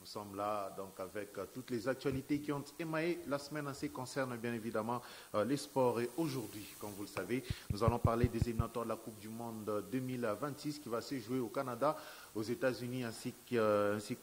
Nous sommes là donc avec toutes les actualités qui ont émaillé la semaine en ce qui concerne bien évidemment les sports. Et aujourd'hui, comme vous le savez, nous allons parler des éliminatoires de la Coupe du Monde 2026 qui va se jouer au Canada, aux États-Unis ainsi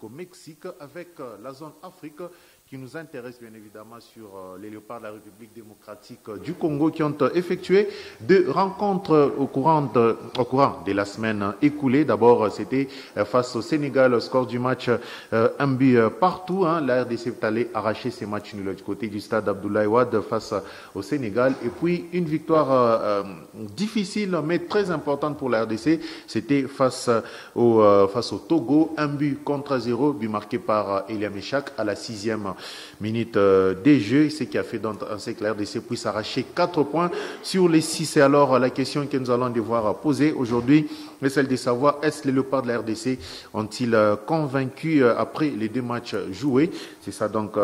qu'au Mexique avec la zone Afrique qui nous intéresse bien évidemment sur les léopards de la République démocratique du Congo qui ont effectué deux rencontres au courant de la semaine écoulée. D'abord, c'était face au Sénégal, score du match un but partout. La RDC est allée arracher ces matchs nuls du côté du stade Abdoulaye Wade face au Sénégal. Et puis, une victoire difficile mais très importante pour la RDC. C'était face au Togo, un but contre 0, but marqué par Elia Meshak à la 6e minute des jeux, ce qui a fait donc que la RDC puisse arracher 4 points sur les 6. Et alors la question que nous allons devoir poser aujourd'hui est celle de savoir est-ce les léopards de la RDC ont-ils convaincu après les deux matchs joués? C'est ça donc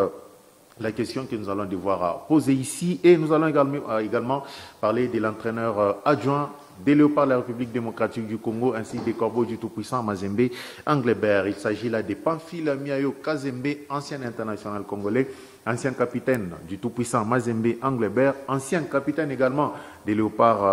la question que nous allons devoir poser ici. Et nous allons également parler de l'entraîneur adjoint des léopards de la République démocratique du Congo ainsi que des corbeaux du tout-puissant Mazembe Anglebert. Il s'agit là de Pamphile Miayo Kazembe, ancien international congolais, ancien capitaine du tout-puissant Mazembe Anglebert, ancien capitaine également des léopards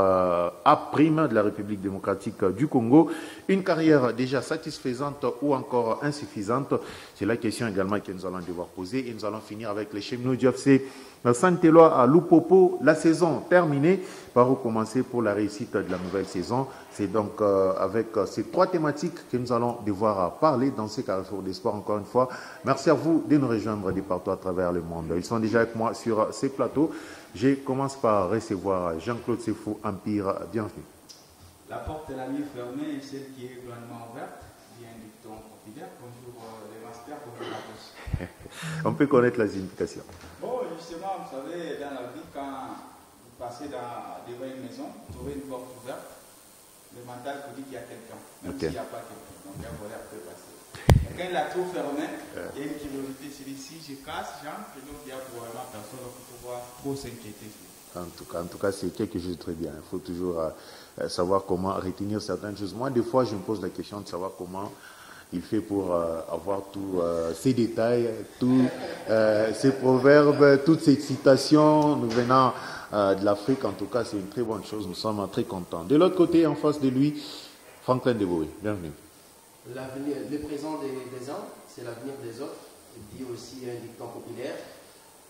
A' de la République démocratique du Congo. Une carrière déjà satisfaisante ou encore insuffisante? C'est la question également que nous allons devoir poser. Et nous allons finir avec les cheminots du FC Saint-Éloi à Lupopo. La saison terminée, par recommencer pour la réussite de la nouvelle saison. C'est donc avec ces trois thématiques que nous allons devoir parler dans ces Carrefour des Sports. Encore une fois, merci à vous de nous rejoindre de partout à travers le monde. Ils sont déjà avec moi sur ces plateaux. Je commence par recevoir Jean-Claude Sefou, Empire. Bienvenue. La porte est la mieux fermée et celle qui est grandement ouverte. Bien dicton populaire. Bonjour les masters, bonjour à tous. On peut connaître les indications. Bon, justement, vous savez, dans la vie, quand vous passez devant une maison, vous trouvez une porte ouverte, le mental vous dit qu'il y a quelqu'un, même s'il n'y a pas quelqu'un. Donc, un voleur peut passer. Quand il la trouve fermée, il y a une curiosité sur ici, je casse, j'entre, et donc il y a probablement personne pour pouvoir trop s'inquiéter. En tout cas, c'est quelque chose de très bien. Il faut toujours savoir comment retenir certaines choses. Moi, des fois, je me pose la question de savoir comment il fait pour avoir tous ces détails, tous ces proverbes, toutes ces citations nous venant de l'Afrique. En tout cas, c'est une très bonne chose. Nous sommes très contents. De l'autre côté, en face de lui, Franklin Deboé. Bienvenue. Le présent des uns, c'est l'avenir des autres. Il dit aussi un dicton populaire.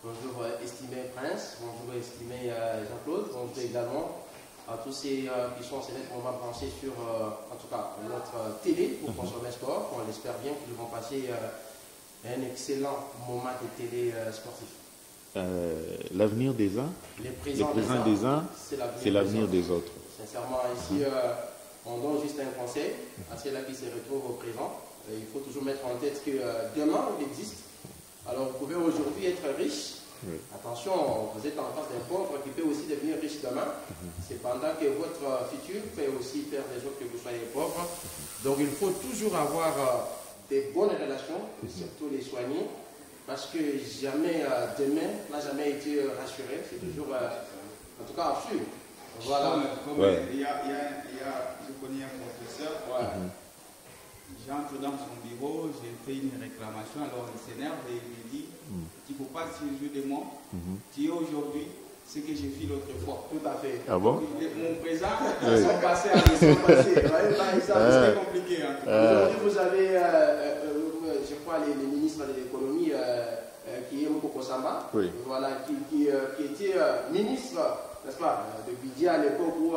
Bonjour estimé Prince, bonjour estimé Jean-Claude, bonjour également à tous ceux qui sont en ce moment branchés sur, en tout cas, notre télé pour consommer sport. On l'espère bien qu'ils vont passer un excellent moment de télé sportif. L'avenir des uns, les présents des uns, c'est l'avenir des autres. Sincèrement, ici, on donne juste un conseil à ceux-là qui se retrouvent au présent. Il faut toujours mettre en tête que demain, il existe. Alors, vous pouvez aujourd'hui être riche. Oui. Attention, vous êtes en face d'un pauvre qui peut aussi devenir riche demain. Cependant que votre futur peut aussi faire des autres que vous soyez pauvre. Donc, il faut toujours avoir des bonnes relations, et surtout les soigner. Parce que jamais demain n'a jamais été rassuré. C'est toujours, en tout cas, absurde. Voilà. Je connais un professeur. J'entre dans son bureau, j'ai fait une réclamation, alors il s'énerve et il me dit qu'il ne faut pas se jouer de moi. Tu es aujourd'hui ce que j'ai fait l'autre fois. Tout à fait. Ah bon? Mon présent, son passé, son passé. C'est compliqué. Aujourd'hui, vous avez, je crois, les ministres de l'économie qui est Moko Samba, voilà, qui était ministre, n'est-ce pas, de Bidia à l'époque où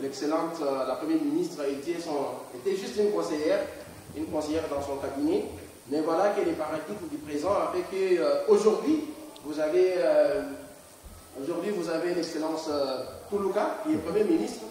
l'excellente, la première ministre était juste une conseillère dans son cabinet. Mais voilà que les paradigmes du présent a fait qu'aujourd'hui, vous avez une excellence Toulouka, qui est Premier ministre,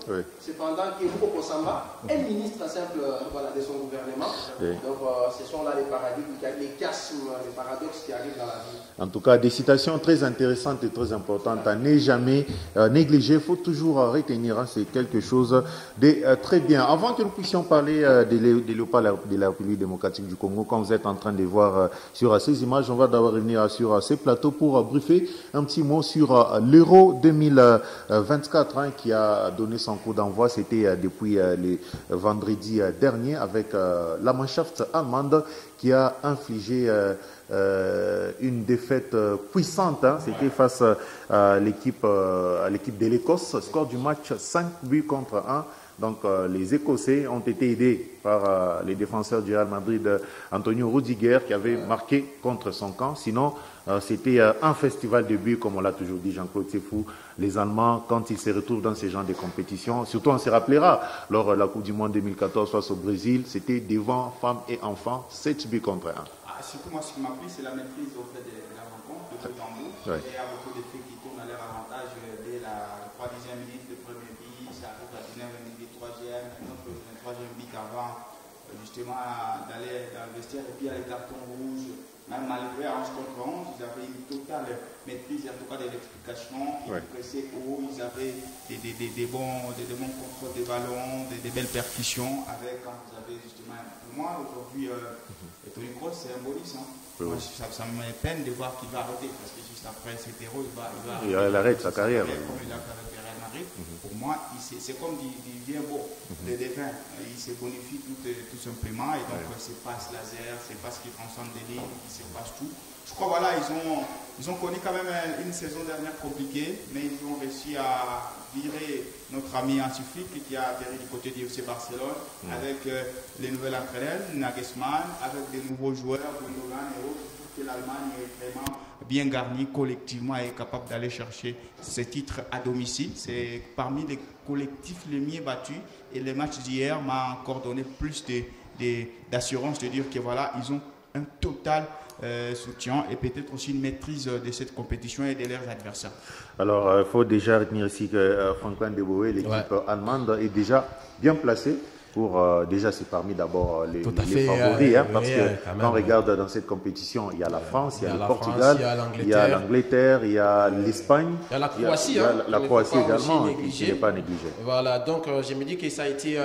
cependant qui est Moko Samba, est ministre simple de son gouvernement. Donc ce sont là les paradigmes, les chiasmes, les paradoxes qui arrivent dans la vie. En tout cas, des citations très intéressantes et très importantes à ne jamais négliger. Il faut toujours retenir, c'est quelque chose de très bien. Avant que nous puissions parler des léopards de la République démocratique du Congo, quand vous êtes en train de voir sur ces images, on va d'abord revenir sur ces plateaux pour briefer un petit mot sur l'Euro 2024 U24 hein, qui a donné son coup d'envoi. C'était depuis le vendredi dernier avec la Mannschaft allemande qui a infligé une défaite puissante. Hein. C'était face à l'équipe de l'Écosse. Score du match 5 buts contre 1. Donc les Écossais ont été aidés par les défenseurs du Real Madrid, Antonio Rudiger, qui avait marqué contre son camp. Sinon, c'était un festival de buts, comme on l'a toujours dit, Jean-Claude, c'est fou. Les Allemands, quand ils se retrouvent dans ces genres de compétitions, surtout on se rappellera, lors de la Coupe du Monde 2014 face au Brésil, c'était devant femmes et enfants, 7 buts contre 1. Surtout moi, ce qui m'a plu, c'est la maîtrise au fait de la rencontre, de bout en bout. Ouais. Il y a beaucoup de faits qui tournent à leur avantage dès la 3e minute, le premier but, ça arrive à la 19e minute, le 3e, un autre 3e but avant justement d'aller dans le vestiaire. Et puis il y a les cartons rouges, même malgré à 11 contre 11, ils avaient une totale maîtrise, en tout cas de l'explication. Ils pressaient haut, ils avaient des bons contrôles des ballons, des belles percussions. Avec, quand vous avez justement, pour moi aujourd'hui, Toni Kroos, c'est un bonus. Hein. Moi, ça me peine de voir qu'il va arrêter, parce que juste après cet héros, il arrête sa carrière. Comme il a fait avec Real Madrid. Pour moi, c'est comme du bien beau, des vins. Il se bonifie tout simplement, et donc c'est passe laser, c'est passe qui transcende des lignes, il se passe tout. Je crois voilà, ils ont connu quand même une saison dernière compliquée, mais ils ont réussi à virer notre ami Hansi Flick qui a atterri du côté du FC Barcelone avec les nouvelles entraîneurs, Nagelsmann, avec des nouveaux joueurs, Gundogan et autres. Que l'Allemagne est vraiment bien garnie collectivement et est capable d'aller chercher ce titre à domicile. C'est parmi les collectifs les mieux battus, et le match d'hier m'a encore donné plus d'assurance de dire que voilà, ils ont un total soutien et peut-être aussi une maîtrise de cette compétition et de leurs adversaires. Alors, il faut déjà retenir ici que Franklin de Boé, l'équipe allemande, est déjà bien placée. Déjà, c'est parmi d'abord les favoris, hein, parce que quand on regarde dans cette compétition, il y a la France, il y a le Portugal, il y a l'Angleterre, il y a l'Espagne, il y a la Croatie, la Croatie également, qui n'est pas négligée. Voilà, donc je me dis que ça a été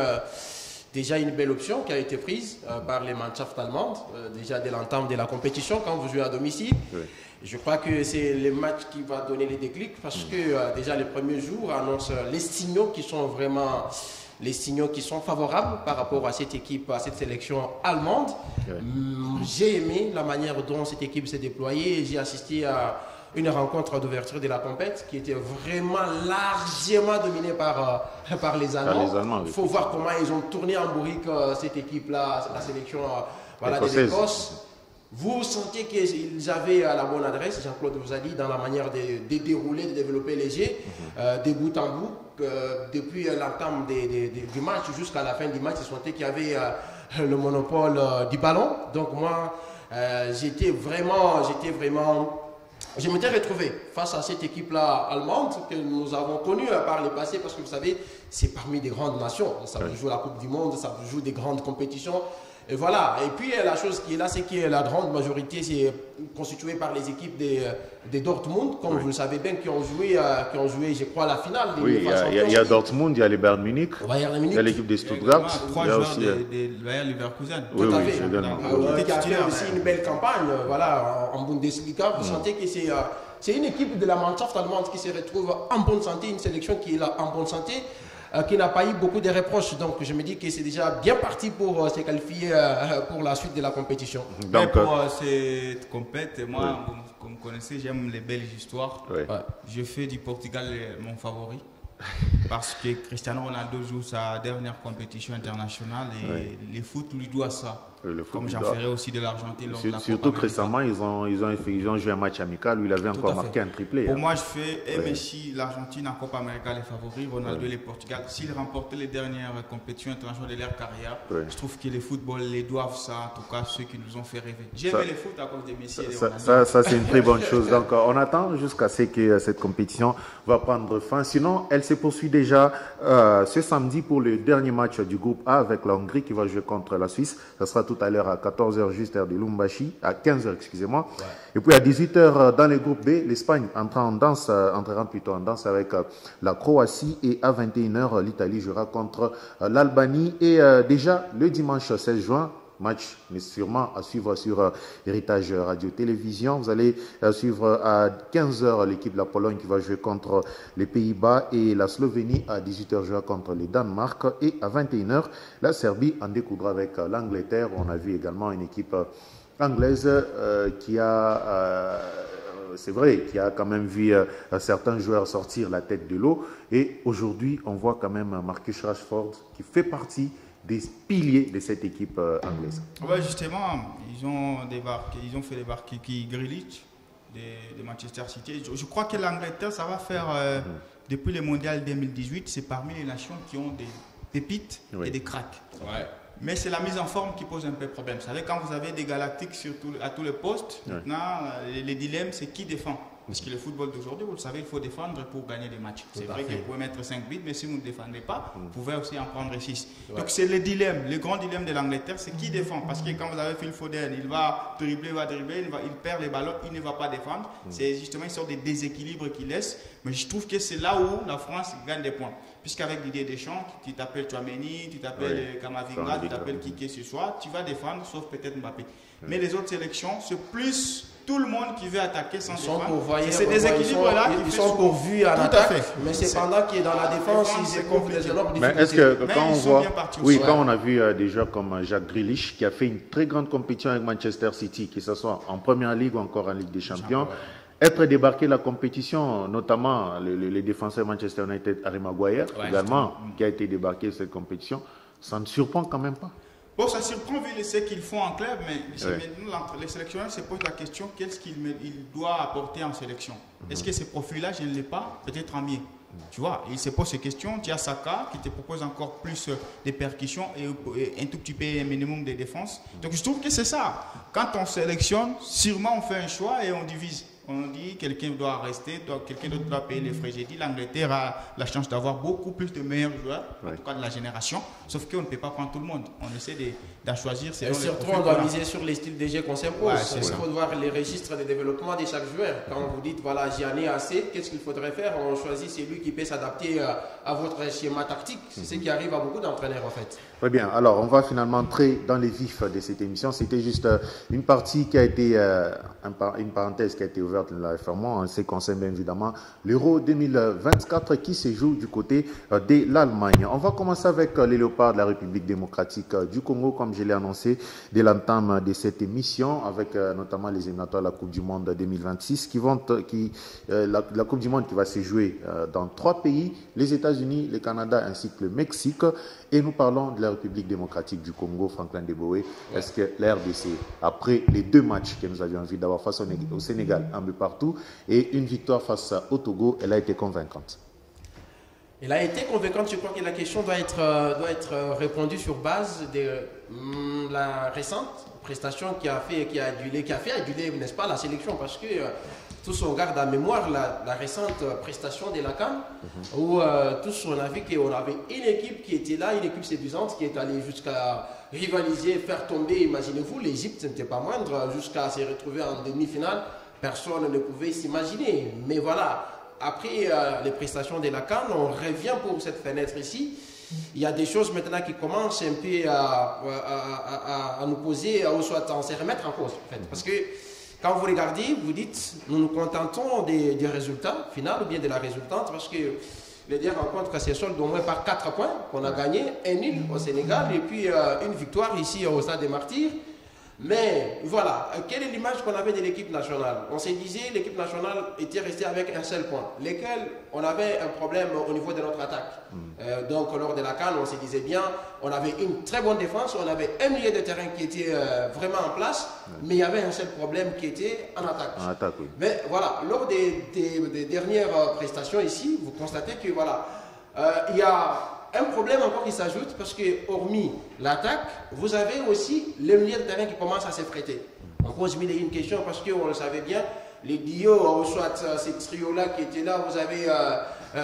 déjà une belle option qui a été prise par les Mannschaft allemandes, déjà dès l'entame de la compétition, quand vous jouez à domicile. Oui. Je crois que c'est le match qui va donner les déclics, parce que déjà les premiers jours annoncent les signaux qui sont vraiment... les signaux qui sont favorables par rapport à cette équipe, à cette sélection allemande. J'ai aimé la manière dont cette équipe s'est déployée. J'ai assisté à une rencontre d'ouverture de la compète qui était vraiment largement dominée par les Allemands. Il faut voir comment ils ont tourné en bourrique cette équipe-là, la sélection de l'Écosse. Vous sentez qu'ils avaient la bonne adresse, Jean-Claude vous a dit, dans la manière de dérouler, de développer les jeux, de bout en bout. Depuis l'entame du match jusqu'à la fin du match, ils sentaient qu'il y avait le monopole du ballon. Donc moi, je m'étais retrouvé face à cette équipe-là allemande que nous avons connue par le passé, parce que vous savez, c'est parmi des grandes nations. Ça vous joue la Coupe du Monde, ça vous joue des grandes compétitions. Et voilà. Et puis la chose qui est là, c'est que la grande majorité, c'est constituée par les équipes de Dortmund, comme vous le savez bien, qui ont joué, je crois, la finale. Il y a Dortmund, il y a les Bayern Munich, il y a l'équipe de Stuttgart. Il y a aussi Bayern Leverkusen. Tout à fait. Qui a fait aussi une belle campagne, voilà, en Bundesliga. Vous sentez que c'est une équipe de la Mannschaft allemande qui se retrouve en bonne santé, une sélection qui est là en bonne santé, qui n'a pas eu beaucoup de reproches. Donc je me dis que c'est déjà bien parti pour se qualifier pour la suite de la compétition. Donc, pour cette compétition, moi, comme vous connaissez, j'aime les belles histoires. Je fais du Portugal mon favori. Parce que Cristiano Ronaldo joue sa dernière compétition internationale et le foot lui doit ça. Comme j'en ferai aussi de l'Argentine. Surtout que récemment, ils ont joué un match amical où il avait encore marqué un triplé. Pour moi, je fais Messi, l'Argentine en Copa América, les favoris, Ronaldo, les Portugal. S'ils remportaient les dernières compétitions internationales de leur carrière, je trouve que les footballs les doivent ça, en tout cas ceux qui nous ont fait rêver. J'ai aimé le foot à cause de Messi et de Ronaldo. Ça c'est une très bonne chose. Donc, on attend jusqu'à ce que cette compétition va prendre fin. Sinon, elle se poursuit déjà ce samedi pour le dernier match du groupe A avec la Hongrie qui va jouer contre la Suisse. Ça sera tout à l'heure à 14h juste heure de Lumbashi, à 15h excusez-moi. Et puis à 18h dans le groupe B, l'Espagne entrera plutôt en danse avec la Croatie, et à 21h l'Italie jouera contre l'Albanie. Et déjà le dimanche 16 juin, match mais sûrement à suivre sur Héritage Radio-Télévision. Vous allez suivre à 15h l'équipe de la Pologne qui va jouer contre les Pays-Bas et la Slovénie à 18h jouera contre le Danemark et à 21h la Serbie en découdra avec l'Angleterre. On a vu également une équipe anglaise qui a... c'est vrai qu'il y a quand même vu certains joueurs sortir la tête de l'eau. Et aujourd'hui, on voit quand même Marcus Rashford qui fait partie des piliers de cette équipe anglaise. Ouais, justement, ils ont fait débarquer Grealish de Manchester City. Je crois que l'Angleterre, ça va faire, depuis le Mondial 2018, c'est parmi les nations qui ont des pépites et des cracks. Ouais. Mais c'est la mise en forme qui pose un peu problème. Vous savez, quand vous avez des galactiques à tous les postes, maintenant, les dilemmes, c'est qui défend. Parce que le football d'aujourd'hui, vous le savez, il faut défendre pour gagner des matchs. C'est vrai que vous pouvez mettre 5 buts, mais si vous ne défendez pas, vous pouvez aussi en prendre 6. Ouais. Donc c'est le dilemme, le grand dilemme de l'Angleterre, c'est qui défend. Parce que quand vous avez Phil Foden, il va dribbler, il perd les ballons, il ne va pas défendre. C'est justement une sorte de déséquilibre qu'il laisse. Mais je trouve que c'est là où la France gagne des points. Puisqu'avec Didier Deschamps, tu t'appelles Tchouaméni, tu t'appelles Kamavinga, tu t'appelles Kike ce soir, tu vas défendre, sauf peut-être Mbappé. Mais les autres sélections, c'est plus tout le monde qui veut attaquer sans défendre. C'est des équilibres-là. Ils sont pourvus à l'attaque, mais c'est pendant qu'il est dans la défense, ils éprouvent des énormes difficultés. Mais est-ce que quand on voit, quand on a vu des joueurs comme Jack Grealish, qui a fait une très grande compétition avec Manchester City, que ce soit en Première Ligue ou encore en Ligue des Champions, être débarqué la compétition, notamment les défenseurs Manchester United, Harry Maguire, également, qui a été débarqué cette compétition, ça ne surprend quand même pas. Bon, ça surprend vu ce qu'ils font en club, mais maintenant, les sélectionneurs se posent la question, qu'est-ce qu'il doit apporter en sélection? Est-ce que ces profils-là, je ne l'ai pas? Peut-être en mieux. Tu vois, il se pose ces questions. Tu as Saka qui te propose encore plus de percussions et un tout petit peu un minimum de défense. Donc je trouve que c'est ça. Quand on sélectionne, sûrement on fait un choix et on divise. On dit quelqu'un doit rester, quelqu'un d'autre doit payer les frais. J'ai dit l'Angleterre a la chance d'avoir beaucoup plus de meilleurs joueurs, en tout cas de la génération, sauf qu'on ne peut pas prendre tout le monde. On essaie d'en choisir. Et surtout, on doit miser sur les styles de jeu qu'on s'impose. Il faut voir les registres de développement de chaque joueur. Quand vous dites, voilà, j'en ai assez, qu'est-ce qu'il faudrait faire? On choisit celui qui peut s'adapter à votre schéma tactique. C'est ce qui arrive à beaucoup d'entraîneurs, en fait. Très bien. Alors, on va finalement entrer dans les vifs de cette émission. C'était juste une partie qui a été, une parenthèse qui a été ouverte là, en ce qui concerne bien évidemment l'Euro 2024 qui se joue du côté de l'Allemagne. On va commencer avec les Léopards de la République démocratique du Congo, comme je l'ai annoncé dès l'entame de cette émission, avec notamment les éliminatoires de la Coupe du Monde 2026 la Coupe du Monde qui va se jouer dans 3 pays, les États-Unis, le Canada ainsi que le Mexique. Et nous parlons de la République démocratique du Congo, Franklin Deboé. Est-ce que la RDC, après les 2 matchs que nous avions envie d'avoir face au Sénégal, un peu partout, et une victoire face au Togo, elle a été convaincante? Elle a été convaincante. Je crois que la question doit être répondue sur base de la récente prestation qui a fait aduler, n'est-ce pas, la sélection, parce que tous on garde en mémoire la récente prestation de la CAN, où tous on a vu qu'on avait une équipe qui était là, une équipe séduisante qui est allée jusqu'à rivaliser, faire tomber, imaginez-vous, l'Égypte n'était pas moindre, jusqu'à se retrouver en demi-finale. Personne ne pouvait s'imaginer. Mais voilà, après les prestations de la CAN, on revient pour cette fenêtre ici. Il y a des choses maintenant qui commencent un peu à nous poser, ou soit à se remettre en cause. En fait. Parce que quand vous regardez, vous dites, nous nous contentons des résultats finaux ou bien de la résultante, parce que les dernières rencontres se soldent au moins par 4 points qu'on a gagné, un nul au Sénégal et puis une victoire ici au Stade des Martyrs. Mais voilà, quelle est l'image qu'on avait de l'équipe nationale? On se disait l'équipe nationale était restée avec un seul point, lequel on avait un problème au niveau de notre attaque. Donc lors de la CAN, on se disait bien, on avait une très bonne défense, on avait un milieu de terrain qui était vraiment en place, mais il y avait un seul problème qui était en attaque. Mais voilà, lors des dernières prestations ici, vous constatez que voilà, il y a un problème encore qui s'ajoute, parce que hormis l'attaque, vous avez aussi le milieu de terrain qui commence à s'effriter. On pose mille et une questions parce qu'on le savait bien, les Dio, soit ces trios-là qui étaient là,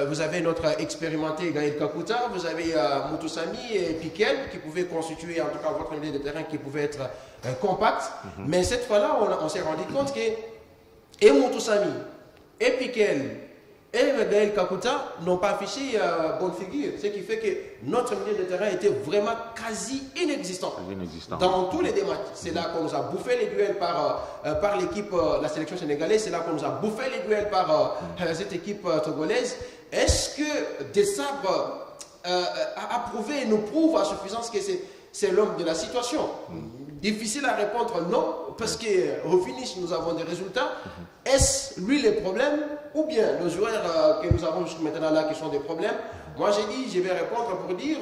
vous avez notre expérimenté Gaël Kakuta, vous avez Moutoussamy et Piquel qui pouvaient constituer en tout cas votre milieu de terrain qui pouvait être compact. Mais cette fois-là, on s'est rendu compte que et Moutoussamy et Piquel et Gaël Kakuta n'ont pas affiché bonne figure. Ce qui fait que notre milieu de terrain était vraiment quasi inexistant. Dans tous les dématchs. C'est là qu'on nous a bouffé les duels par l'équipe, la sélection sénégalaise. C'est là qu'on nous a bouffé les duels par cette équipe togolaise. Est-ce que Desabre a prouvé et nous prouve à suffisance que c'est l'homme de la situation? Difficile à répondre non, parce qu'au finish, nous avons des résultats. Est-ce lui les problèmes ou bien nos joueurs que nous avons jusqu'à maintenant là qui sont des problèmes? Moi, j'ai dit, je vais répondre pour dire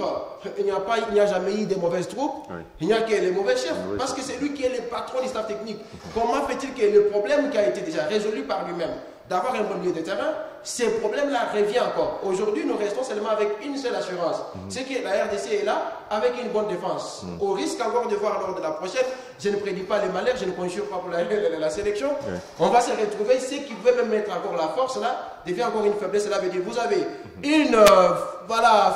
il n'y a jamais eu de mauvaises troupes, il n'y a que les mauvais chefs, parce que c'est lui qui est le patron du staff technique. Comment fait-il que le problème qui a été déjà résolu par lui-même, d'avoir un bon milieu de terrain, ces problèmes-là reviennent encore. Aujourd'hui, nous restons seulement avec une seule assurance. C'est que la RDC est là avec une bonne défense. Au risque encore de voir lors de la prochaine, je ne prédis pas les malheurs, je ne conjure pas pour la sélection. On va se retrouver, ce qui veut même mettre encore la force là, devient encore une faiblesse. Cela veut dire vous avez une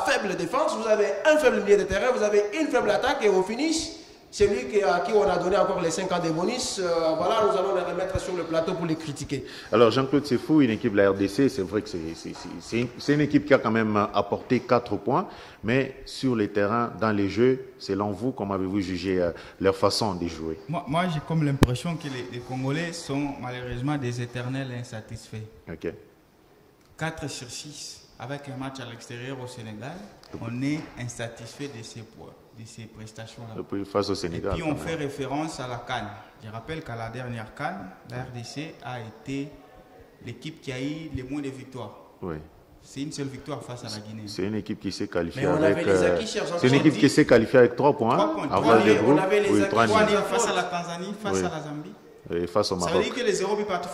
faible défense, vous avez un faible milieu de terrain, vous avez une faible attaque et au finish, c'est lui à qui on a donné encore les 5 ans de bonus. Voilà, nous allons les remettre sur le plateau pour les critiquer. Alors Jean-Claude Sefou, une équipe de la RDC, c'est vrai que c'est une équipe qui a quand même apporté 4 points, mais sur les terrains, dans les jeux, selon vous, comment avez-vous jugé leur façon de jouer? Moi j'ai comme l'impression que les Congolais sont malheureusement des éternels insatisfaits. 4 sur 6, avec un match à l'extérieur au Sénégal, on est insatisfait de ces points, de ces prestations-là. Face au Sénégal. Et puis on fait référence à la CAN. Je rappelle qu'à la dernière CAN, la RDC a été l'équipe qui a eu les moins de victoires. Oui. C'est une seule victoire face à la Guinée. C'est une équipe qui s'est qualifiée avec... c'est une équipe qui s'est qualifiée avec 3 points. 3 points. On avait les acquis face à la Tanzanie, face à la Zambie. Et face au Maroc. Ça veut dire que les 0 buts partout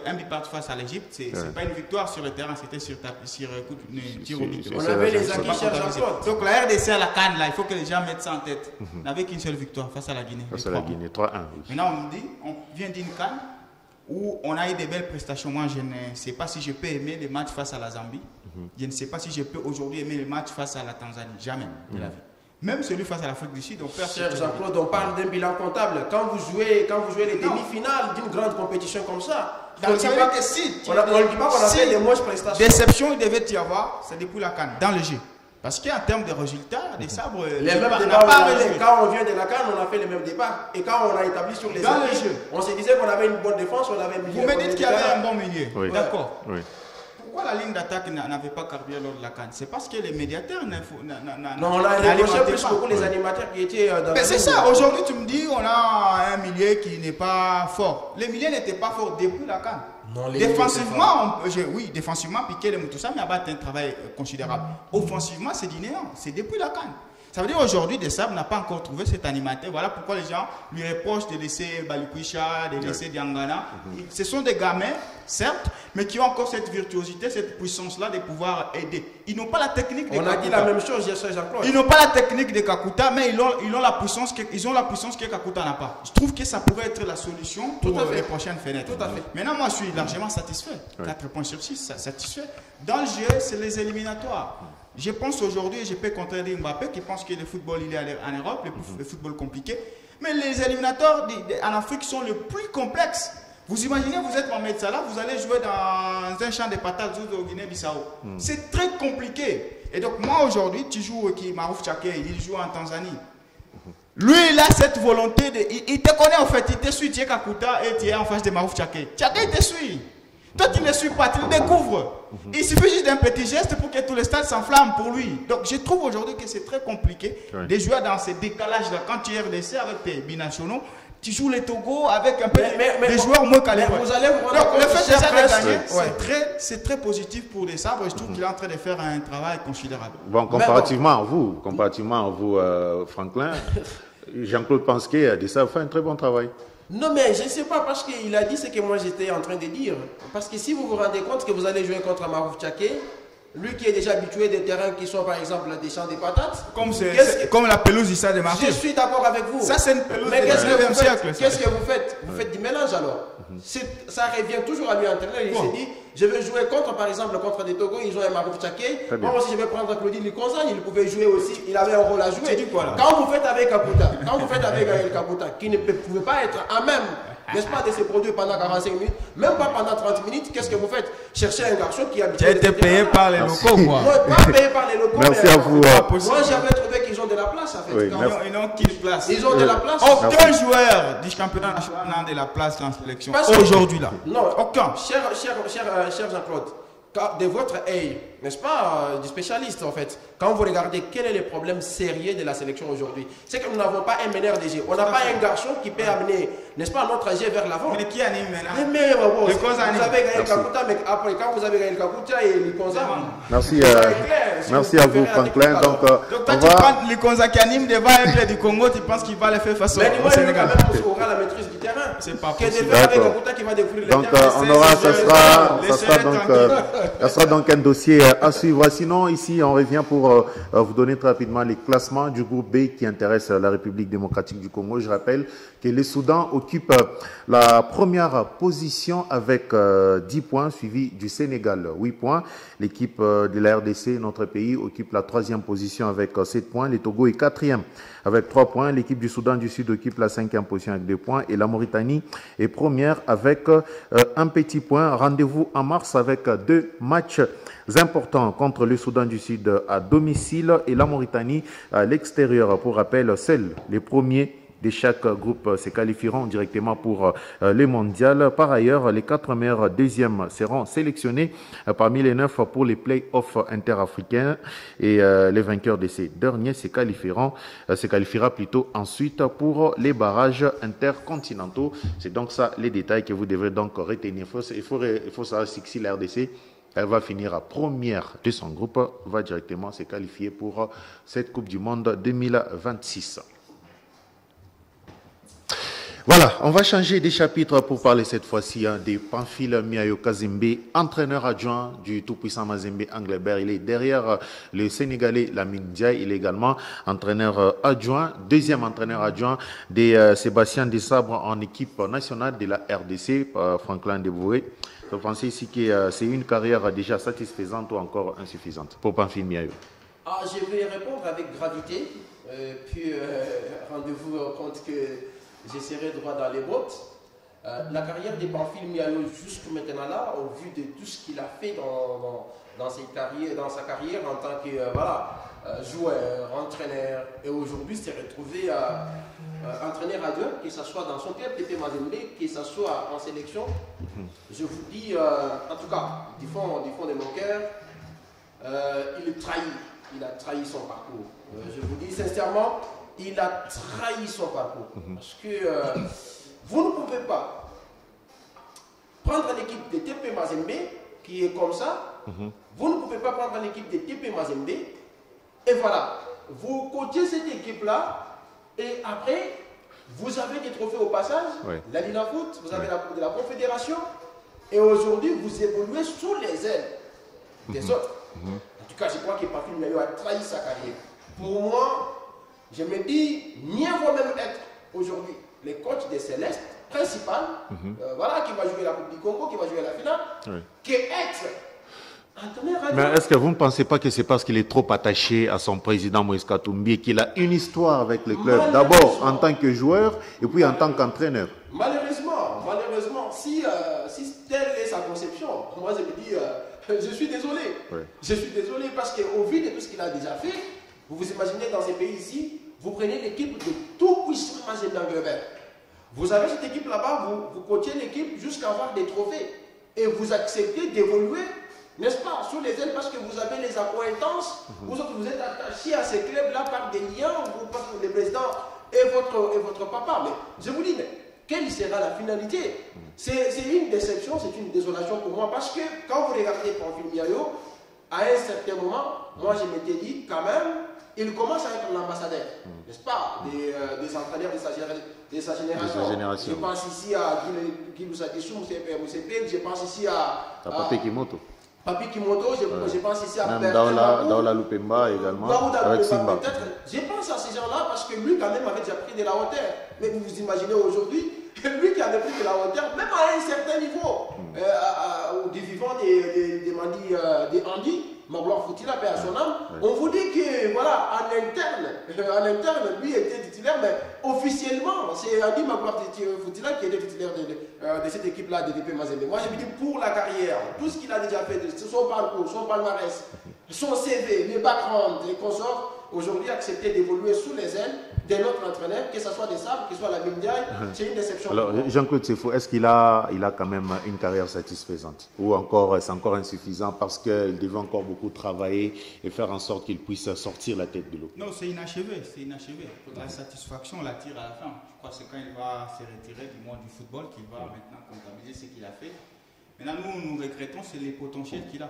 un but partout face à l'Égypte, c'est pas une victoire sur le terrain, c'était sur tir au but. On avait les acquis, cher Jean-Claude. Donc la RDC à la CAN, là, il faut que les gens mettent ça en tête. On n'avait qu'une seule victoire face à la Guinée. Face à la Guinée, 3-1. Maintenant, on vient d'une CAN où on a eu des belles prestations. Moi, je ne sais pas si je peux aimer les matchs face à la Zambie. Je ne sais pas si je peux aujourd'hui aimer les matchs face à la Tanzanie. Jamais de la vie. Même celui face à l'Afrique du Sud, on perd. Cher Jean-Claude, on parle d'un bilan comptable. Quand vous jouez les demi-finales d'une grande compétition comme ça, on ne dit pas que si, on ne dit pas qu'on a fait des moches prestations. Déception, il devait y avoir, c'est depuis la CAN, dans le jeu. Parce qu'en termes de résultats, des sabres, les mêmes débats, quand on vient de la CAN, on a fait les mêmes débats. Et quand on a établi sur les acquis, on se disait qu'on avait une bonne défense, on avait un milieu. Vous me dites qu'il y avait un bon milieu. Oui. D'accord. Oui. Pourquoi la ligne d'attaque n'avait pas carburé lors de la CAN? C'est parce que les médiateurs non, on a reproché plus beaucoup les animateurs qui étaient dans mais c'est ça, aujourd'hui tu me dis on a un milieu qui n'est pas fort. Les milieux n'étaient pas forts depuis la CAN. Défensivement, oui, défensivement, Piqué les Moutoussa, mais abattre un travail considérable. Offensivement, c'est du néant, c'est depuis la CAN. Ça veut dire aujourd'hui, Desabre n'a pas encore trouvé cet animateur. Voilà pourquoi les gens lui reprochent de laisser Balikwisha, de laisser Diangana. Ce sont des gamins, certes, mais qui ont encore cette virtuosité, cette puissance-là de pouvoir aider. Ils n'ont pas la technique de Kakuta. On a dit la même chose, Jean-Claude. Ils n'ont pas la technique de Kakuta, mais ils ont la puissance que Kakuta n'a pas. Je trouve que ça pourrait être la solution pour les prochaines fenêtres. Tout à fait. Maintenant, moi, je suis largement satisfait. 4 points sur 6, satisfait. Dans le jeu, c'est les éliminatoires. Je pense aujourd'hui, je peux contredire Mbappé qui pense que le football il est en Europe, le football compliqué. Mais les éliminatoires en Afrique sont les plus complexes. Vous imaginez, vous êtes Mohamed Salah, vous allez jouer dans un champ de patates au Guinée-Bissau. C'est très compliqué. Et donc moi aujourd'hui, tu joues qui Marouf Tchaké, il joue en Tanzanie. Lui, il a cette volonté il te connaît en fait, il te suit, tu es Kakuta et tu es en face de Marouf Tchaké. Tchaké, il te suit. Toi, tu ne le suis pas, tu le découvres. Il suffit juste d'un petit geste pour que tout le stade s'enflamme pour lui. Donc, je trouve aujourd'hui que c'est très compliqué de jouer dans ces décalages-là. Quand tu es RDC avec tes binationaux, tu joues les Togo avec un peu des joueurs moins calibrés. Vous allez vous rendre donc, compte le fait déjà de gagner, ouais. c'est très positif pour les sabres. Et je trouve qu'il est en train de faire un travail considérable. Bon, comparativement à vous, Franklin, Jean-Claude pense que des sabres fait un très bon travail. Non, mais je ne sais pas, parce qu'il a dit ce que moi j'étais en train de dire. Parce que si vous vous rendez compte que vous allez jouer contre Marouf Tchaké, lui qui est déjà habitué des terrains qui sont par exemple des champs de patates. Comme la pelouse ici de Marseille. Je suis d'accord avec vous. Ça, c'est une pelouse mais du 19e siècle. Qu'est-ce que vous faites? Vous faites du mélange alors. Ça revient toujours à lui entraîner. Il s'est dit, je vais jouer contre, par exemple, contre des Togo, ils ont un Marouf Tchaké. Moi aussi, je vais prendre Claudie Likonza, il pouvait jouer aussi, il avait un rôle à jouer. Quoi, quand vous faites avec Kakuta, quand vous faites avec Gaël Kakuta, qui ne pouvait pas être à même n'est-ce pas, de se produire pendant 45 minutes, même pas pendant 30 minutes. Qu'est-ce que vous faites? Cherchez un garçon qui habite. Tu as été payé par les locaux, quoi. Non, pas payé par les locaux. Merci à vous. Moi, j'avais trouvé qu'ils ont de la place, en fait. Oui, Ils n'ont qu'une place. Ils ont de la place. Aucun joueur du championnat national n'a de la place en sélection aujourd'hui là. Non, aucun. Cher Jean-Claude, de votre œil, n'est-ce pas, du spécialiste en fait, quand vous regardez quel est le problème sérieux de la sélection aujourd'hui, c'est que nous n'avons pas un meneur de jeu. On n'a pas un garçon qui peut amener, n'est-ce pas, notre jeu vers l'avant. Mais qui anime maintenant? Mais bon, vous avez gagné Kakuta, mais après, quand vous avez gagné Kakuta et Likonza. Merci à vous, Franklin. Donc, toi, tu prends Likonza qui anime devant un club du Congo, tu penses qu'il va les faire face au Sénégal? Mais il aura la maîtrise du terrain. C'est pas possible. Donc, ça sera donc un dossier à suivre. Sinon, ici, on revient pour vous donner très rapidement les classements du groupe B qui intéresse la République démocratique du Congo. Je rappelle que le Soudan occupe la première position avec 10 points, suivi du Sénégal, 8 points. L'équipe de la RDC, notre pays, occupe la 3e position avec 7 points. Le Togo est 4e avec 3 points. L'équipe du Soudan du Sud occupe la 5e position avec 2 points. Et la Mauritanie est première avec un petit point. Rendez-vous en mars avec 2 matchs importants contre le Soudan du Sud à domicile et la Mauritanie à l'extérieur. Pour rappel, seuls les premiers de chaque groupe se qualifieront directement pour les mondiales. Par ailleurs, les 4 meilleurs deuxièmes seront sélectionnés parmi les 9 pour les play-offs interafricains et les vainqueurs de ces derniers se qualifiera plutôt ensuite pour les barrages intercontinentaux. C'est donc ça les détails que vous devrez donc retenir. Il faut savoir si la RDC elle va finir à première de son groupe, va directement se qualifier pour cette Coupe du Monde 2026. Voilà, on va changer des chapitres pour parler cette fois-ci de Pamphile Miayo Kazembe, entraîneur adjoint du tout-puissant Mazembe Anglebert. Il est derrière le Sénégalais Lamine Ndiaye. Il est également entraîneur adjoint, deuxième entraîneur adjoint de Sébastien Desabre en équipe nationale de la RDC, Franklin Deboué. Vous pensez ici que c'est une carrière déjà satisfaisante ou encore insuffisante pour Pamphile Miayo? Je vais répondre avec gravité, puis rendez-vous compte que je serai droit dans les bottes. La carrière de Pamphile Miayo jusqu'à maintenant là, au vu de tout ce qu'il a fait dans sa carrière en tant que joueur, entraîneur, et aujourd'hui s'est retrouvé entraîneur adjoint, que ce soit dans son club TP Mazembe, que ce soit en sélection. Je vous dis, en tout cas, du fond de mon cœur, il a trahi son parcours. Je vous dis sincèrement, il a trahi son parcours. Parce que vous ne pouvez pas prendre l'équipe de TP Mazembe qui est comme ça. Vous ne pouvez pas prendre l'équipe de TP Mazembe et voilà, vous coachez cette équipe-là et après, vous avez des trophées au passage, la Ligue Foot, vous avez la Coupe de la Confédération et aujourd'hui, vous évoluez sous les ailes des autres. En tout cas, je crois que Pamphile Miayo a trahi sa carrière. Pour moi, je me dis, mieux vaut même être aujourd'hui le coach des Célestes principal, qui va jouer la Coupe du Congo, qui va jouer la finale, que être entraîneur. Mais est-ce que vous ne pensez pas que c'est parce qu'il est trop attaché à son président Moïse Katumbi et qu'il a une histoire avec le club, d'abord en tant que joueur et puis en tant qu'entraîneur? Malheureusement, si telle est sa conception, moi je me dis, je suis désolé. Je suis désolé parce qu'au vu de tout ce qu'il a déjà fait, vous vous imaginez dans ces pays ici, vous prenez l'équipe de tout puissant Mazembe Anglebert. Vous avez cette équipe là-bas, vous coachez l'équipe jusqu'à avoir des trophées. Et vous acceptez d'évoluer, n'est-ce pas, sous les ailes parce que vous avez les accointances, vous êtes attachés à ces clubs-là par des liens, ou parce que le président et votre papa. Mais je vous dis, mais quelle sera la finalité? C'est une déception, c'est une désolation pour moi parce que quand vous regardez Pamphile Miayo, à un certain moment, moi je m'étais dit quand même, il commence à être l'ambassadeur, n'est-ce pas, des entraîneurs de sa génération. Je pense ici à Guy Lusadichou, je pense ici à Papi Kimoto. Papi Kimoto, je pense ici à Daoula Lupemba également, avec Simba. Je pense à ces gens-là parce que lui quand même avait déjà pris de la hauteur. Mais vous vous imaginez aujourd'hui, lui qui avait pris de la hauteur, même à un certain niveau, du vivant des Andy, Magloire Foutila, paix à son âme, on vous dit que, voilà, en interne, lui était titulaire, mais officiellement, c'est Adi Magloire Foutila qui était titulaire de cette équipe-là de DP Mazembe. Moi, je me dis, pour la carrière, tout ce qu'il a déjà fait, son parcours, son palmarès, son CV, les backgrounds, les consorts, aujourd'hui, accepter d'évoluer sous les ailes de notre entraîneur, que ce soit des Sables, que ce soit la Mindiaï, c'est une déception. Alors, Jean-Claude Sefo, est-ce qu'il a quand même une carrière satisfaisante? Ou encore, c'est encore insuffisant parce qu'il devait encore beaucoup travailler et faire en sorte qu'il puisse sortir la tête de l'eau? Non, c'est inachevé, c'est inachevé. La satisfaction, on la tire à la fin. Je crois que c'est quand il va se retirer du monde du football qu'il va maintenant comptabiliser ce qu'il a fait. Maintenant, nous regrettons, c'est les potentiels qu'il a.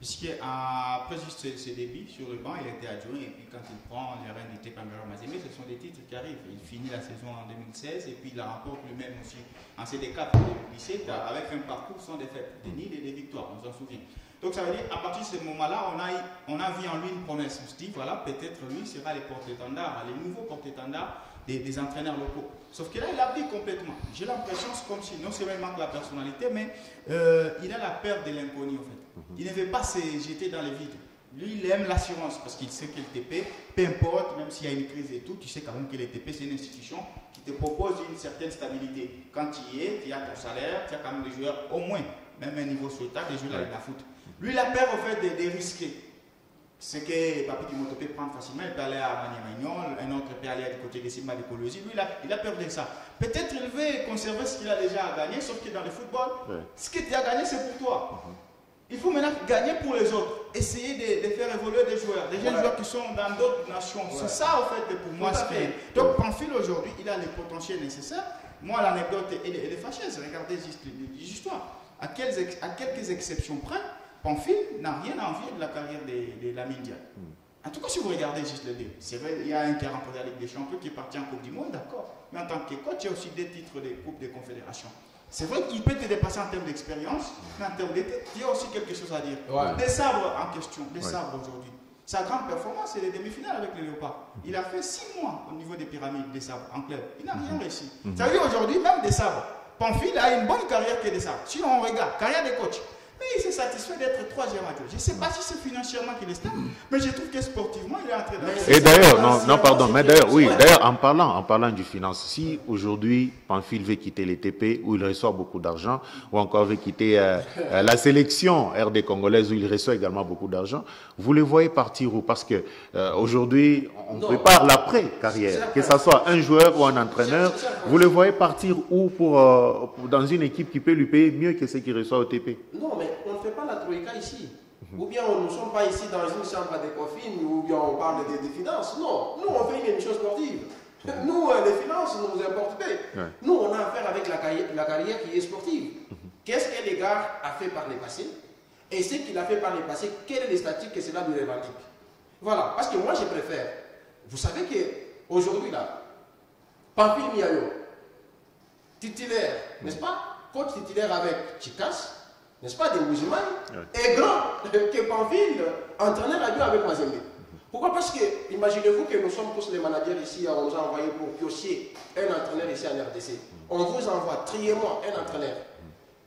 Puisqu'après juste ses débuts sur le banc, il était adjoint et puis quand il prend les rênes du TP Mazembe, ce sont des titres qui arrivent. Il finit la saison en 2016 et puis il la remporte lui-même aussi en CD4 en 2017 avec un parcours sans défaite, des nuls et des victoires, on s'en souvient. Donc ça veut dire à partir de ce moment-là, on a vu en lui une promesse. On se dit voilà, peut-être lui sera les porte-étendards, les nouveaux porte-étendards des entraîneurs locaux. Sauf que là, il a pris complètement. J'ai l'impression, c'est comme si non seulement il manque la personnalité, mais il a la peur de l'inconnu en fait. Il ne veut pas se jeter dans le vide. Lui, il aime l'assurance parce qu'il sait que le TP, peu importe, même s'il y a une crise et tout, tu sais quand même que le TP, c'est une institution qui te propose une certaine stabilité. Quand tu y es, tu as ton salaire, tu as quand même des joueurs, au moins, même un niveau souhaitable, des joueurs avec la foot. Lui, il a peur au fait de risquer. C'est que Papi Kimoto peut prendre facilement, il peut aller à Maniamagnon, un autre peut aller du côté de Simba de Colosi. Lui, il a peur de ça. Peut-être il veut conserver ce qu'il a déjà gagné, sauf que dans le football, ce que tu as gagné, c'est pour toi. Il faut maintenant gagner pour les autres, essayer de faire évoluer des joueurs, des jeunes joueurs qui sont dans d'autres nations. C'est ça, en fait, pour moi. Donc, Pamphile, aujourd'hui, il a le potentiel nécessaire. Moi, l'anecdote, elle est fâcheuse. Regardez juste l'histoire. À quelques exceptions près, Pamphile n'a rien à envier de la carrière de la Mindia. En tout cas, si vous regardez juste le deux, c'est vrai, il y a un qui a remporté la Ligue des Champions, qui est parti en Coupe du Monde, d'accord. Mais en tant que coach, il y a aussi des titres de Coupe des Confédérations. C'est vrai qu'il peut te dépasser en termes d'expérience, mais en termes d'éthique, il y a aussi quelque chose à dire. Des sabres en question, des sabres aujourd'hui. Sa grande performance, c'est les demi-finales avec les Léopards. Il a fait 6 mois au niveau des pyramides des sabres en club. Il n'a rien réussi. Ça veut dire aujourd'hui, même des sabres. Pamphile a une bonne carrière que des sabres. Sinon, on regarde, carrière de coach. Mais il s'est satisfait d'être 3e adjoint. Je ne sais pas si c'est financièrement qu'il est stable, mais je trouve que sportivement, il est en train de... Et d'ailleurs, d'ailleurs, en parlant du finance, si aujourd'hui, Pamphile veut quitter les TP, où il reçoit beaucoup d'argent, ou encore veut quitter la sélection RD congolaise, où il reçoit également beaucoup d'argent, vous le voyez partir où? Parce que aujourd'hui, on prépare l'après-carrière, que ce soit un joueur ou un entraîneur, vous le voyez partir où dans une équipe qui peut lui payer mieux que ce qu'il reçoit au TP? Non, mais on ne fait pas la troïka ici. Ou bien nous ne sommes pas ici dans une chambre de coffine, ou bien on parle des finances. Non, nous on fait une émission sportive. Nous, les finances nous importent peu. Nous, on a affaire avec la carrière qui est sportive. Qu'est-ce que les gars a fait par le passé? Et ce qu'il a fait par le passé, quel est le statut que cela lui revendique? Voilà, parce que moi je préfère. Vous savez qu'aujourd'hui là, Pamphile Miayo, titulaire, n'est-ce pas? Coach titulaire avec Chikas, n'est-ce pas, de Wujiman, et grand que Pamphile, entraîneur adjoint avec Mazembe. Pourquoi? Parce que, imaginez-vous que nous sommes tous les managers ici, on nous a envoyé pour piocher un entraîneur ici en RDC. On vous envoie, triez-moi un entraîneur.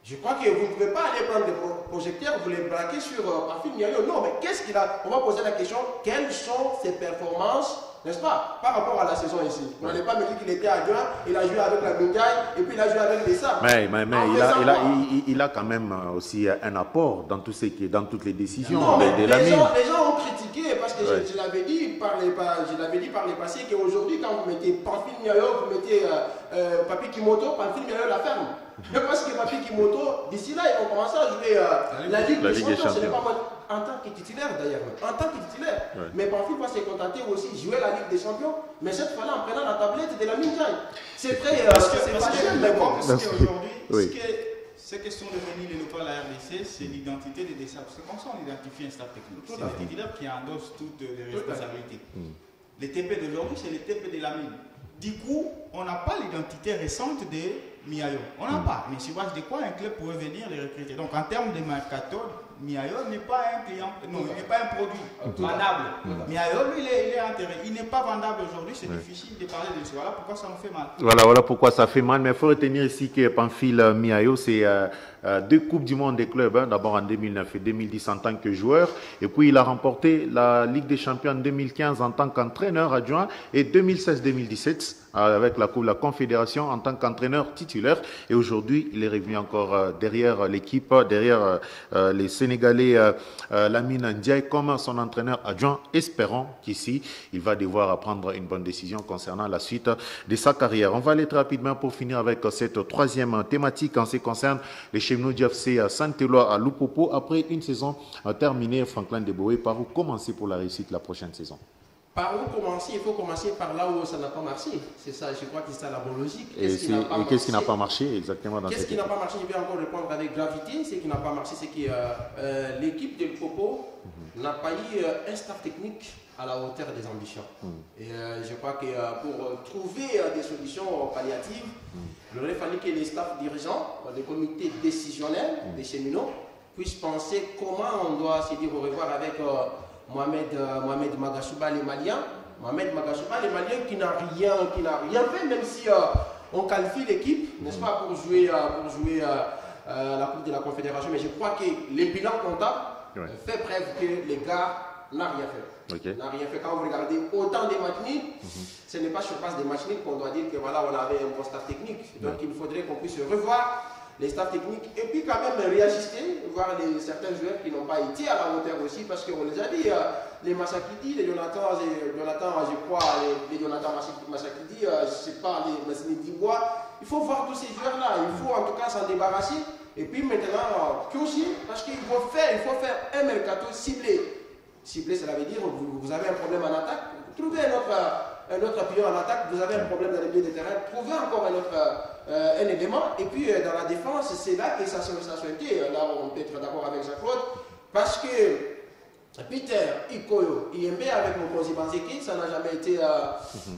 Je crois que vous ne pouvez pas aller prendre des projecteurs, vous les braquer sur Pamphile Miayo. Non, mais qu'est-ce qu'il a? On va poser la question, quelles sont ses performances, n'est-ce pas, par rapport à la saison ici? On n'allait pas me dire qu'il était adjoint, il a joué avec la Mindiaï, et puis il a joué avec les Sables. Mais il a quand même aussi un apport dans tout ce qui est dans toutes les décisions de la mine. Les gens ont critiqué, parce que je l'avais dit par le passé, qu'aujourd'hui, quand vous mettez Pamphile Miayo, vous mettez Papi Kimoto, Pamphile Miayo la ferme. Parce que Papi Kimoto, d'ici là, ils vont commencer à jouer la Ligue des Champions. Ce n'est pas moi, en tant que titulaire d'ailleurs. En tant que titulaire. Mais Pamphile va se contenter aussi de jouer la Ligue des Champions, mais cette fois-là en prenant la tablette de la Mindiaï. C'est très. Parce qu'aujourd'hui, ces questions de venir les locaux à la RDC, c'est l'identité des sables. C'est comme ça qu'on identifie un staff technique. C'est le titulaire qui endosse toutes les responsabilités. Les TP d'aujourd'hui, c'est les TP de la mine. Du coup, on n'a pas l'identité récente de Miayo. On n'a pas. Mais si vous voyez de quoi un club pourrait venir les recruter. Donc en termes de mercato, Miayo n'est pas un client, non, il n'est pas un produit vendable. Miayo, lui, il est intéressé. Il n'est pas vendable aujourd'hui, c'est difficile de parler de ça. Voilà pourquoi ça nous fait mal. Voilà pourquoi ça fait mal. Mais il faut retenir ici que Pamphile Miayo, c'est 2 Coupes du Monde des clubs, hein, d'abord en 2009 et 2010 en tant que joueur, et puis il a remporté la Ligue des Champions en 2015 en tant qu'entraîneur adjoint et 2016-2017 avec la Coupe de la Confédération en tant qu'entraîneur titulaire. Et aujourd'hui, il est revenu encore derrière l'équipe, derrière les Sénégalais Lamine Ndiaye comme son entraîneur adjoint. Espérons qu'ici, il va devoir prendre une bonne décision concernant la suite de sa carrière. On va aller très rapidement pour finir avec cette troisième thématique en ce qui concerne les Cheminots du FC Saint-Éloi à Lupopo. Après une saison terminée, Franklin Deboé, par où commencer pour la réussite la prochaine saison? Par où commencer? Il faut commencer par là où ça n'a pas marché. C'est ça, je crois que c'est ça la bonne logique. Et qu'est-ce qui n'a pas marché exactement dans cette équipe? Qu'est-ce qui n'a pas marché? Je vais encore répondre avec gravité. Ce qui n'a pas marché, c'est que l'équipe de Lupopo n'a pas eu un staff technique à la hauteur des ambitions. Et je crois que pour trouver des solutions palliatives, il aurait fallu que les staffs dirigeants, les comités décisionnels des cheminots puissent penser comment on doit se dire au revoir avec Mohamed Magashouba, les Maliens. Mohamed Magashouba, les Maliens qui n'a rien fait, même si on qualifie l'équipe, n'est-ce pas, pour jouer la Coupe de la Confédération. Mais je crois que les bilans comptables fait preuve que les gars n'ont rien fait. Okay. N'a rien fait. Quand vous regardez autant des matchs nuls, ce n'est pas sur base des matchs nuls qu'on doit dire que voilà, on avait un bon staff technique. Donc il faudrait qu'on puisse revoir les staffs techniques et puis quand même réajuster, voir certains joueurs qui n'ont pas été à la hauteur aussi, parce qu'on les a dit, les Massakidi, les Jonathan, je crois, les Jonathan Massakidi, je ne sais pas, les Massini Dibois, il faut voir tous ces joueurs-là, il faut en tout cas s'en débarrasser. Et puis maintenant, parce qu'il faut faire un mercato ciblé. Ciblé, cela veut dire que vous avez un problème en attaque, trouvez un autre appui en attaque, vous avez un problème dans les milieux de terrain, trouvez encore un élément. Et puis dans la défense, c'est là que ça se souhaitait. Là, on peut être d'accord avec Jean-Claude, parce que Peter, Ikoyo, IMB avec Mokosi Banzeki, ça n'a jamais été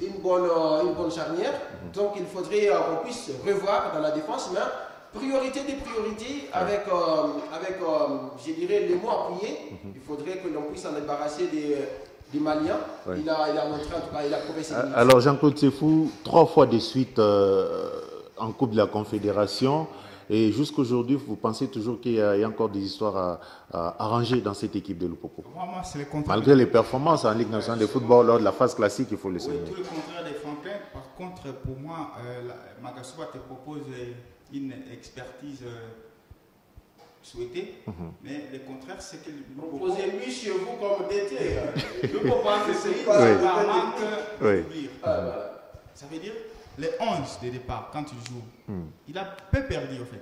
une bonne charnière. Donc il faudrait qu'on puisse revoir dans la défense, mais priorité des priorités avec je dirais, les mots appuyés. Il faudrait que l'on puisse s'en débarrasser des Maliens. Il a montré, en tout cas, il a prouvé ses limites. Alors Jean-Claude Sefou, 3 fois de suite en Coupe de la Confédération. Et jusqu'aujourd'hui, vous pensez toujours qu'il y a encore des histoires à arranger dans cette équipe de Lupopo? Moi, c'est le contraire. Malgré les performances en Ligue nationale de football lors de la phase classique, il faut le souligner. Oui, tout le contraire des Franklin. Par contre, pour moi, Magashouba te propose une expertise souhaitée, mais le contraire, c'est que posez-lui chez vous comme DT. Le Lupopo, c'est par manque d'ouvrir. Ça veut dire les 11 de départ, quand il joue, il a peu perdu en fait.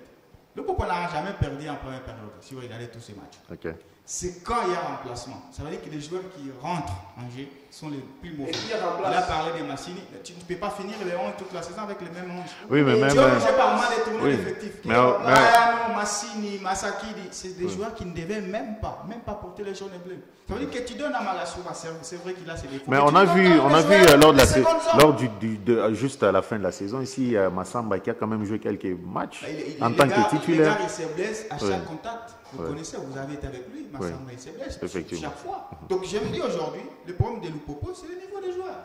Le Lupopo n'a jamais perdu en première période, si vous regardez tous ces matchs. Okay. C'est quand il y a remplacement. Ça veut dire que les joueurs qui rentrent en jeu sont les plus mauvais. Il a parlé des Massini. Tu ne peux pas finir les 11 toute la saison avec les mêmes 11. Oui, mais même. Tu n'as pas mal de tourner l'effectif. Mais Massini, Masakidi, c'est des joueurs qui ne devaient même pas porter les jaunes et bleus. Ça veut dire que tu donnes à Magashouba, c'est vrai qu'il a ses défauts. Mais on a vu juste à la fin de la saison ici, Massamba qui a quand même joué quelques matchs en tant que titulaire. Il se blesse à chaque contact. Vous connaissez, vous avez été avec lui, Massamba, il se blesse chaque fois. Donc je me dis aujourd'hui, le problème de Lupopo, c'est le niveau des joueurs.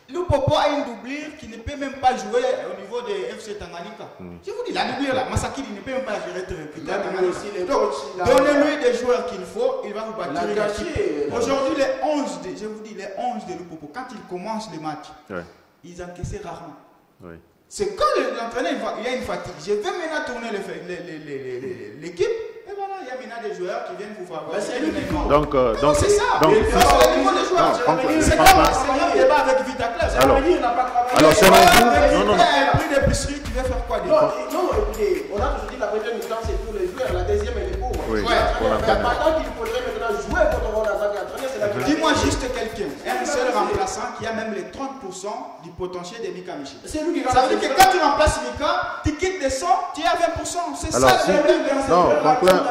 Lupopo a une doublure qui ne peut même pas jouer au niveau des FC Tanganyika. Je vous dis, la doublure là, Masakidi ne peut même pas gérer donnez-lui des joueurs qu'il faut, il va vous battre. Aujourd'hui, les 11 de Lupopo, quand ils commencent les matchs, ils encaissent rarement. C'est quand l'entraîneur il y a une fatigue. Je vais maintenant tourner l'équipe. Et voilà, il y a maintenant des joueurs qui viennent vous favoriser. Donc c'est ça. C'est le niveau des joueurs. C'est comme un débat avec Vitaclair. Alors, c'est non. Un prix d'épicerie, tu veux faire quoi? Non, écoutez, on a toujours dit la première mi-temps c'est pour les joueurs, la deuxième elle est pour. Oui, maintenant qu'il faudrait maintenant jouer votre rôle en tant qu'entraîneur, c'est la question. Dis-moi juste quelqu'un, un seul remplaçant qui a même les 30% du potentiel de Mika Michi. C'est lui qui ça veut dire que quand tu remplaces Mika, tu quittes des 100, tu as 20%. C'est ça le problème. Non,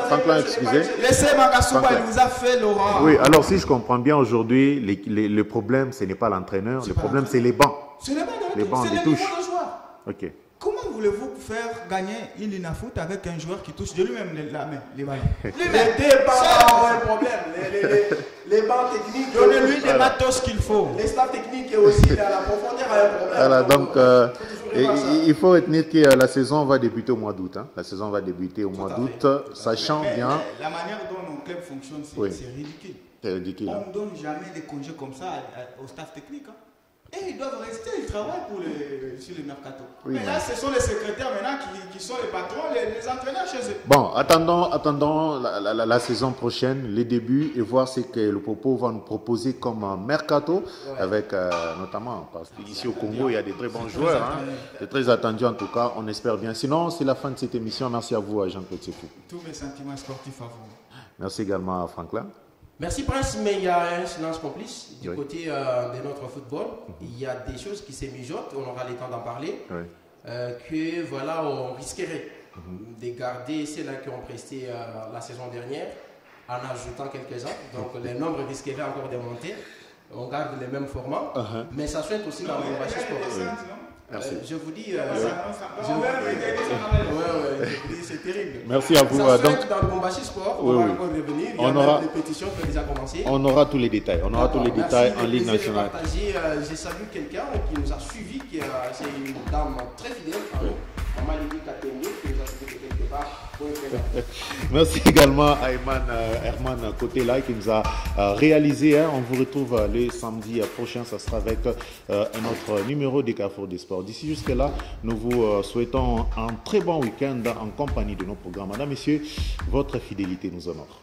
Franklin, excusez. Laissez Magashouba, il vous a fait Laurent. Oui, alors si je comprends bien aujourd'hui, le problème, ce n'est pas l'entraîneur, le problème, c'est les bancs. C'est les bancs de touche. Ok. Comment voulez-vous faire gagner une Linafoot avec un joueur qui touche de lui-même la main, les ballons? Les débats ont un problème. Les bancs techniques. Donnez-lui les matos qu'il faut. Les staffs techniques et aussi la profondeur a un problème. Voilà, donc il faut retenir que la saison va débuter au mois d'août. Hein. La saison va débuter au mois d'août, sachant bien... La manière dont nos clubs fonctionnent, c'est ridicule. C'est ridicule. On ne donne jamais des congés comme ça au staff technique. Hein. Et ils doivent rester, ils travaillent sur le mercato. Oui, mais là, ce sont les secrétaires maintenant qui sont les patrons, les entraîneurs chez eux. Bon, attendons la saison prochaine, les débuts, et voir ce que le Popo va nous proposer comme un mercato, avec notamment, parce qu'ici au Congo, il y a des très bons joueurs, c'est très attendu en tout cas, on espère bien. Sinon, c'est la fin de cette émission. Merci à vous, Jean-Claude Sefou. Tous mes sentiments sportifs à vous. Merci également à Franklin. Merci Prince, mais il y a un silence complice du côté de notre football. Il y a des choses qui se mijotent, on aura le temps d'en parler, que voilà, on risquerait de garder ceux-là qui ont presté la saison dernière en ajoutant quelques-uns. Donc les nombres risqueraient encore de monter. On garde les mêmes formats, mais ça souhaite aussi dans le Bombashi Sport. Je vous dis, c'est terrible. Merci à vous. Ça donc, dans le Bombashi Sport, on va encore revenir. Il y a des pétitions qui ont déjà commencé. On aura tous les détails. On aura tous les détails en Ligue nationale. J'ai salué quelqu'un qui nous a suivis, c'est une dame très fidèle. Maman Lydie Katenge, qui nous a suivis de quelque part. Merci également à Herman Côté-là qui nous a réalisé. On vous retrouve le samedi prochain. Ça sera avec un autre numéro des Carrefour des Sports. D'ici jusque-là, nous vous souhaitons un très bon week-end en compagnie de nos programmes. Madame, Messieurs, votre fidélité nous honore.